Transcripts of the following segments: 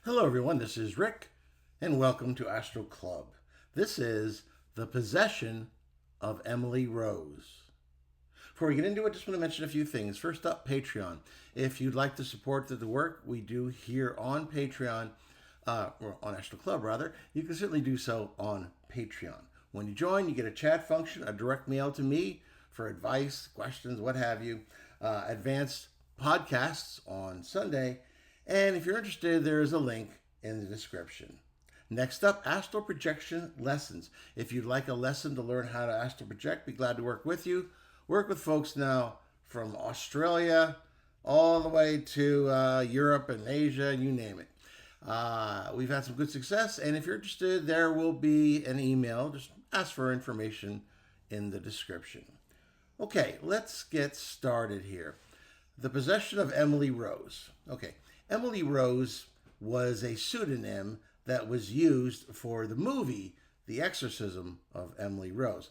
Hello, everyone. This is Rick, and welcome to Astral Club. This is The Possession of Emily Rose. Before we get into it, just want to mention a few things. First up, Patreon. If you'd like to support the work we do here on Patreon, or on Astral Club, rather, you can certainly do so on Patreon. When you join, you get a chat function, a direct mail to me for advice, questions, what have you, advanced podcasts on Sunday, and if you're interested, there is a link in the description. Next up, astral projection lessons. If you'd like a lesson to learn how to astral project, be glad to work with you. Work with folks now from Australia all the way to Europe and Asia, you name it. We've had some good success, and if you're interested, there will be an email. Just ask for information in the description. Okay, let's get started here. The possession of Emily Rose. Okay, Emily Rose was a pseudonym that was used for the movie The Exorcism of Emily Rose.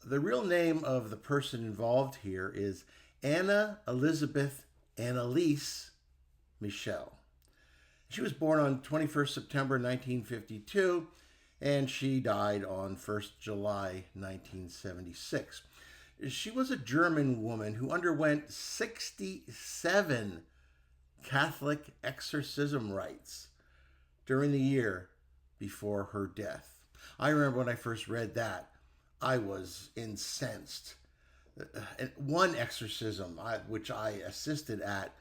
The real name of the person involved here is Anna Elizabeth Anelise Michel. She was born on 21st September 1952, and she died on 1st July 1976. She was a German woman who underwent 67 Catholic exorcism rites during the year before her death. I remember when I first read that, I was incensed. One exorcism, which I assisted at,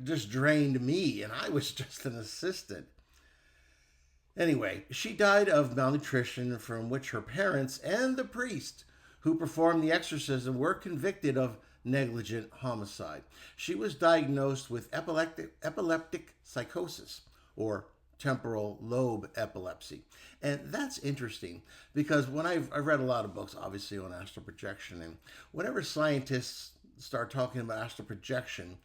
just drained me, and I was just an assistant. Anyway, she died of malnutrition, from which her parents and the priest who performed the exorcism were convicted of negligent homicide. She was diagnosed with epileptic psychosis, or temporal lobe epilepsy. And that's interesting because when I've read a lot of books, obviously, on astral projection, and whenever scientists start talking about astral projection,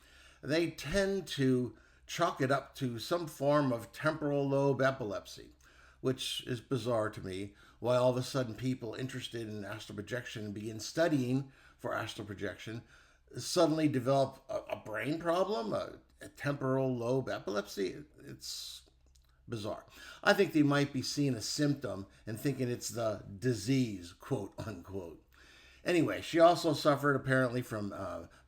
they tend to chalk it up to some form of temporal lobe epilepsy, which is bizarre to me. Why all of a sudden people interested in astral projection and begin studying for astral projection suddenly develop a brain problem, a temporal lobe epilepsy. It's bizarre. I think they might be seeing a symptom and thinking it's the disease, quote unquote. Anyway, she also suffered apparently from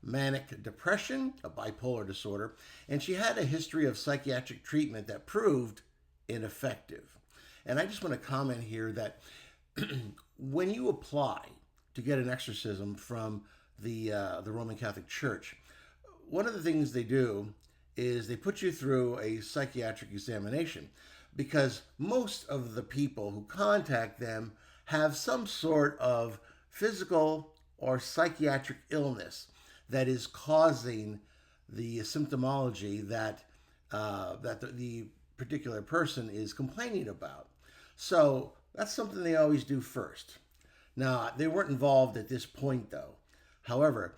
manic depression, a bipolar disorder, and she had a history of psychiatric treatment that proved ineffective. And I just want to comment here that when you apply to get an exorcism from the Roman Catholic Church, one of the things they do is they put you through a psychiatric examination, because most of the people who contact them have some sort of physical or psychiatric illness that is causing the symptomology that the particular person is complaining about. So that's something they always do first. Now, they weren't involved at this point, though. However,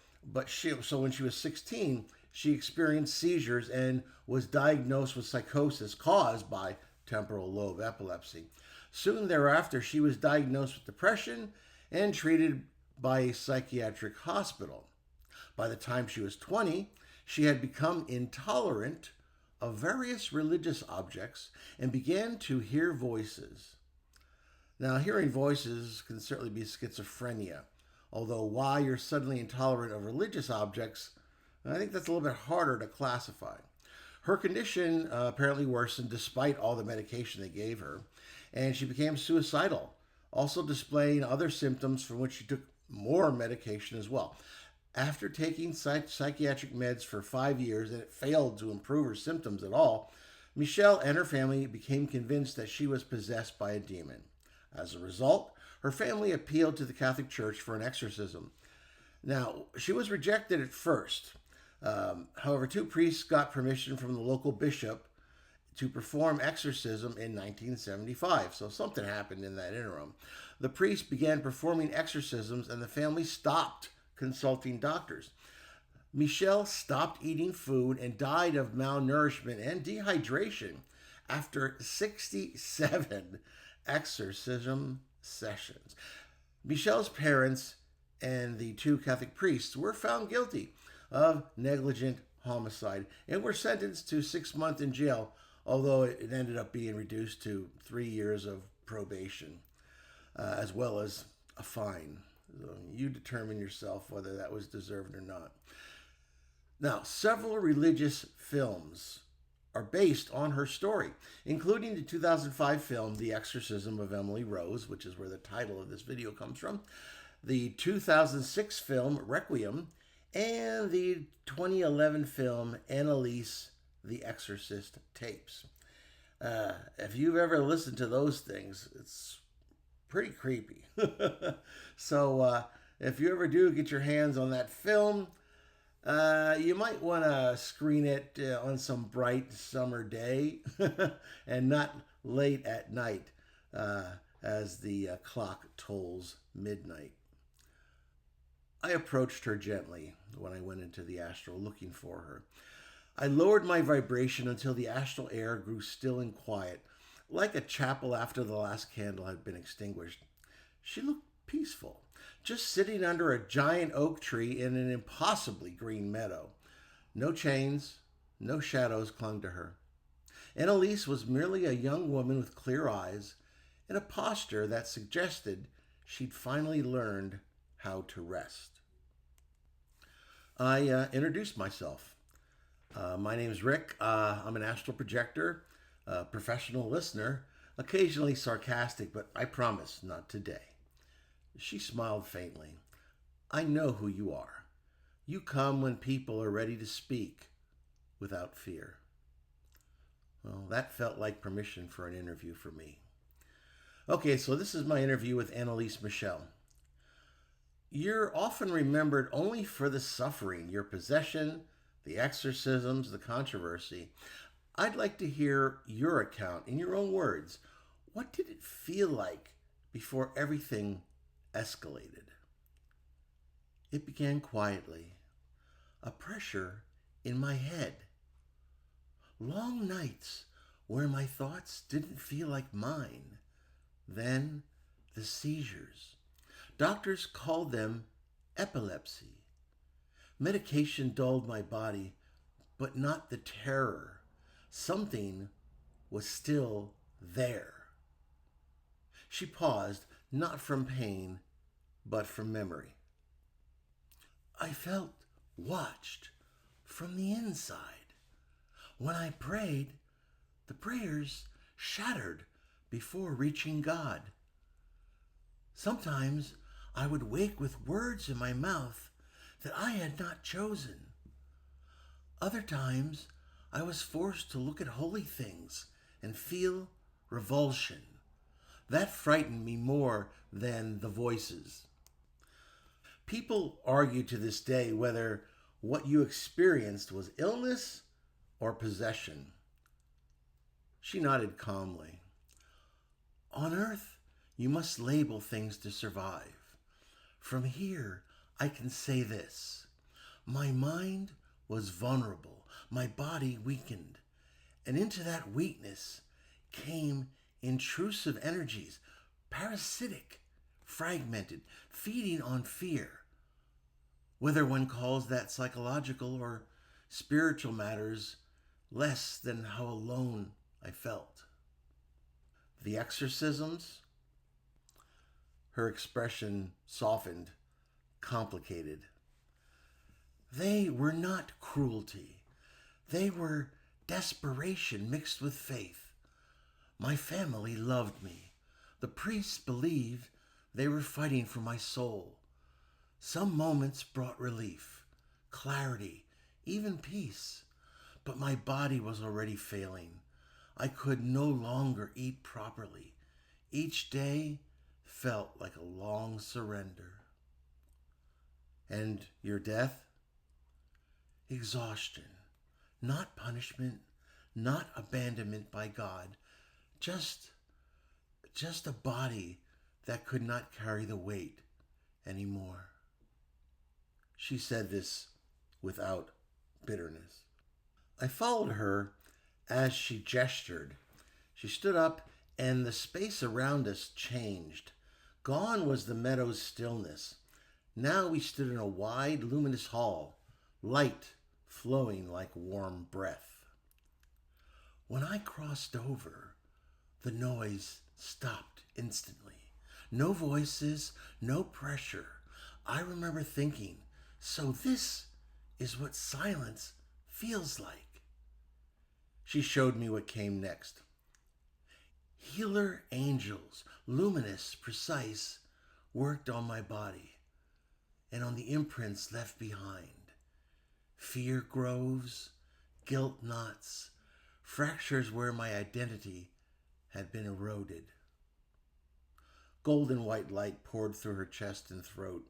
so when she was 16, she experienced seizures and was diagnosed with psychosis caused by temporal lobe epilepsy. Soon thereafter, she was diagnosed with depression and treated by a psychiatric hospital. By the time she was 20, she had become intolerant of various religious objects and began to hear voices. Now, hearing voices can certainly be schizophrenia, although why you're suddenly intolerant of religious objects, I think that's a little bit harder to classify. Her condition apparently worsened despite all the medication they gave her, and she became suicidal, also displaying other symptoms from which she took more medication as well. After taking psychiatric meds for 5 years and it failed to improve her symptoms at all, Michel and her family became convinced that she was possessed by a demon. As a result, her family appealed to the Catholic Church for an exorcism. Now, she was rejected at first. However, 2 priests got permission from the local bishop to perform exorcism in 1975. So something happened in that interim. The priest began performing exorcisms and the family stopped consulting doctors. Michel stopped eating food and died of malnourishment and dehydration after 67 exorcism sessions. Michel's parents and the 2 Catholic priests were found guilty of negligent homicide and were sentenced to 6 months in jail, although it ended up being reduced to 3 years of probation, as well as a fine. So you determine yourself whether that was deserved or not. Now, several religious films are based on her story, including the 2005 film The Exorcism of Emily Rose, which is where the title of this video comes from, the 2006 film Requiem, and the 2011 film Annelise the Exorcist Tapes. If you've ever listened to those things, it's pretty creepy. So if you ever do get your hands on that film, you might want to screen it on some bright summer day and not late at night as the clock tolls midnight. I approached her gently when I went into the astral looking for her. I lowered my vibration until the astral air grew still and quiet, like a chapel after the last candle had been extinguished. She looked peaceful, just sitting under a giant oak tree in an impossibly green meadow. No chains, no shadows clung to her. Annelise was merely a young woman with clear eyes and a posture that suggested she'd finally learned how to rest. I introduced myself. My name's Rick. I'm an astral projector, a professional listener, occasionally sarcastic, but I promise not today. She smiled faintly. I know who you are. You come when people are ready to speak without fear. Well, that felt like permission for an interview for me. Okay, so this is my interview with Anelise Michel. You're often remembered only for the suffering, your possession, the exorcisms, the controversy. I'd like to hear your account in your own words. What did it feel like before everything escalated? It began quietly, a pressure in my head. Long nights where my thoughts didn't feel like mine. Then the seizures. Doctors called them epilepsy. Medication dulled my body, but not the terror. Something was still there. She paused, not from pain, but from memory. I felt watched from the inside. When I prayed, the prayers shattered before reaching God. Sometimes I would wake with words in my mouth that I had not chosen. Other times, I was forced to look at holy things and feel revulsion. That frightened me more than the voices. People argue to this day whether what you experienced was illness or possession. She nodded calmly. On Earth, you must label things to survive. From here, I can say this. My mind was vulnerable, my body weakened, and into that weakness came intrusive energies, parasitic, fragmented, feeding on fear. Whether one calls that psychological or spiritual matters less than how alone I felt. The exorcisms? Her expression softened, complicated. They were not cruelty. They were desperation mixed with faith. My family loved me. The priests believed they were fighting for my soul. Some moments brought relief, clarity, even peace. But my body was already failing. I could no longer eat properly. Each day felt like a long surrender. And your death? Exhaustion. Not punishment, not abandonment by God. Just a body that could not carry the weight anymore. She said this without bitterness. I followed her as she gestured. She stood up and the space around us changed. Gone was the meadow's stillness. Now we stood in a wide, luminous hall, light flowing like warm breath. When I crossed over, the noise stopped instantly. No voices, no pressure. I remember thinking, so this is what silence feels like. She showed me what came next. Healer angels, luminous, precise, worked on my body and on the imprints left behind. Fear groves, guilt knots, fractures where my identity had been eroded. Golden white light poured through her chest and throat.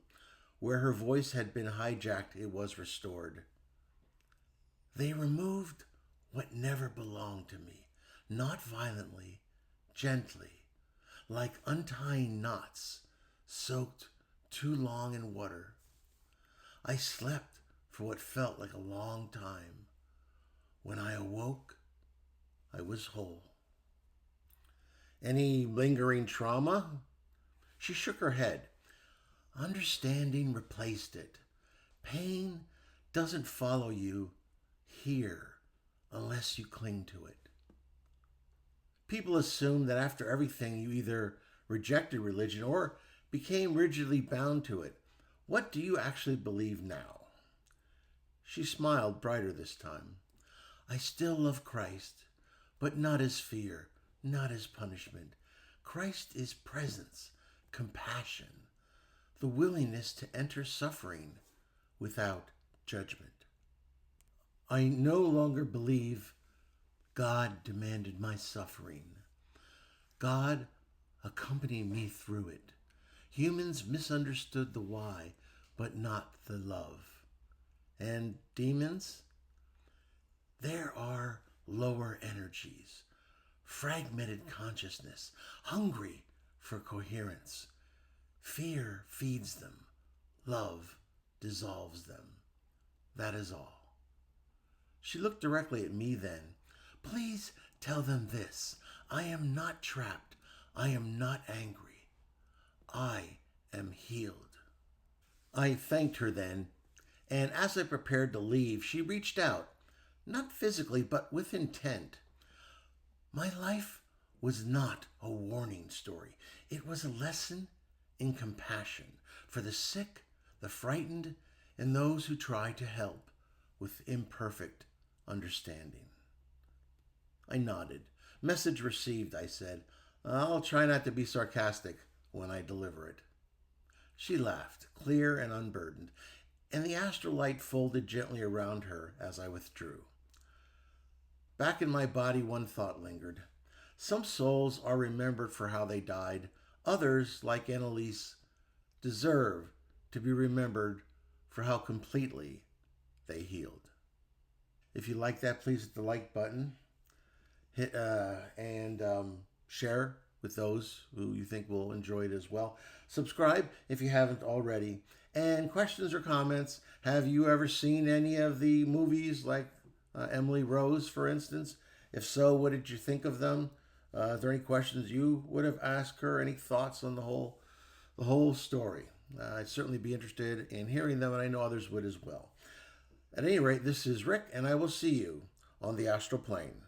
Where her voice had been hijacked, it was restored. They removed what never belonged to me, not violently, gently, like untying knots soaked too long in water. I slept for what felt like a long time. When I awoke, I was whole. Any lingering trauma? She shook her head. Understanding replaced it. Pain doesn't follow you here unless you cling to it. People assume that after everything you either rejected religion or became rigidly bound to it. What do you actually believe now? She smiled brighter this time. I still love Christ, but not as fear, not as punishment. Christ is presence, compassion, the willingness to enter suffering without judgment. I no longer believe God demanded my suffering. God accompanied me through it. Humans misunderstood the why, but not the love. And demons? There are lower energies, fragmented consciousness, hungry for coherence. Fear feeds them. Love dissolves them. That is all. She looked directly at me then. Please tell them this. I am not trapped. I am not angry. I am healed. I thanked her then, and as I prepared to leave, she reached out, not physically, but with intent. My life was not a warning story. It was a lesson in compassion for the sick, the frightened, and those who try to help with imperfect understanding. I nodded. Message received, I said. I'll try not to be sarcastic when I deliver it. She laughed, clear and unburdened, and the astral light folded gently around her as I withdrew. Back in my body, one thought lingered. Some souls are remembered for how they died. Others, like Annelise, deserve to be remembered for how completely they healed. If you like that, please hit the like button. Hit and share with those who you think will enjoy it as well. Subscribe if you haven't already. And questions or comments, have you ever seen any of the movies like Emily Rose, for instance? If so, what did you think of them? Are there any questions you would have asked her? Any thoughts on the whole story? I'd certainly be interested in hearing them, and I know others would as well. At any rate, this is Rick, and I will see you on the astral plane.